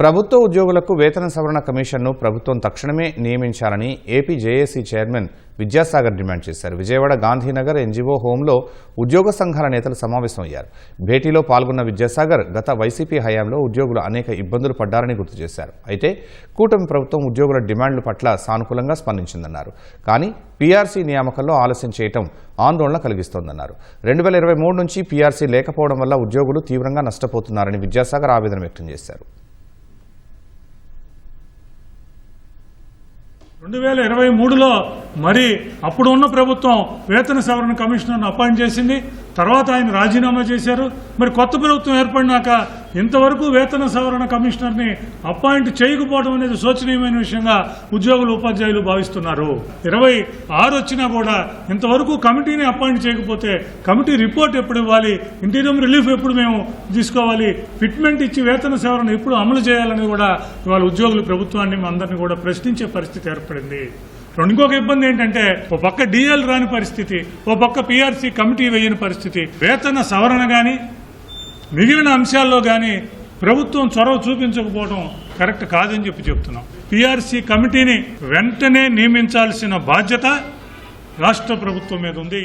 ప్రభుత్వ ఉద్యోగులకు వేతన సవరణ కమిషన్ను ప్రభుత్వం తక్షణమే నియమించాలని AP JAC chairman Vidyasagar demand చేశారు. విజయవాడ గాంధీనగర్ ఎన్జీఓ హోంలో ఉద్యోగ సంఘాల నేతలు సమావేశమయ్యారు. భేటీలో పాల్గొన్న విద్యాసాగర్ గత వైసీపీ హయాంలో ఉద్యోగులు అనేక ఇబ్బందులు పడ్డారని గుర్తు చేశారు. అయితే కూటమి ప్రభుత్వం ఉద్యోగుల డిమాండ్ల పట్ల సానుకూలంగా స్పందించిందన్నారు. కానీ పీఆర్సీ నియామకంలో ఆలస్యం చేయడం ఆందోళన కలిగిస్తోందన్నారు. 2023 నుంచి పీఆర్సీ లేకపోవడం వల్ల ఉద్యోగులు తీవ్రంగా నష్టపోతున్నారని విద్యాసాగర్ ఆవేదన వ్యక్తం చేశారు. 2023లో మరి అప్పుడు ఉన్న ప్రభుత్వం వేతన సవరణ కమిషనర్ను అపాయింట్ చేసింది. తర్వాత ఆయన రాజీనామా చేశారు. మరి కొత్త ప్రభుత్వం ఏర్పడినాక ఇంతవరకు వేతన సవరణ కమిషనర్ని అపాయింట్ చేయకపోవడం అనేది శోచనీయమైన విషయంగా ఉద్యోగులు ఉపాధ్యాయులు భావిస్తున్నారు. 26 వచ్చినా కూడా ఇంతవరకు కమిటీని అపాయింట్ చేయకపోతే కమిటీ రిపోర్ట్ ఎప్పుడు ఇవ్వాలి, ఇంటీరియం రిలీఫ్ ఎప్పుడు మేము తీసుకోవాలి, ఫిట్మెంట్ ఇచ్చి వేతన సవరణ ఎప్పుడు అమలు చేయాలని కూడా ఇవాళ ఉద్యోగులు ప్రభుత్వాన్ని అందరినీ కూడా ప్రశ్నించే పరిస్థితి ఏర్పడింది. ఇంకొక ఇబ్బంది ఏంటంటే ఓ పక్క డిఎల్ రాని పరిస్థితి, ఓ పక్క పీఆర్సీ కమిటీ వేయని పరిస్థితి. వేతన సవరణ కానీ మిగిలిన అంశాల్లో కానీ ప్రభుత్వం చొరవ చూపించకపోవడం కరెక్ట్ కాదని చెప్తున్నాం. పీఆర్సీ కమిటీని వెంటనే నియమించాల్సిన బాధ్యత రాష్ట్ర ప్రభుత్వం మీద ఉంది.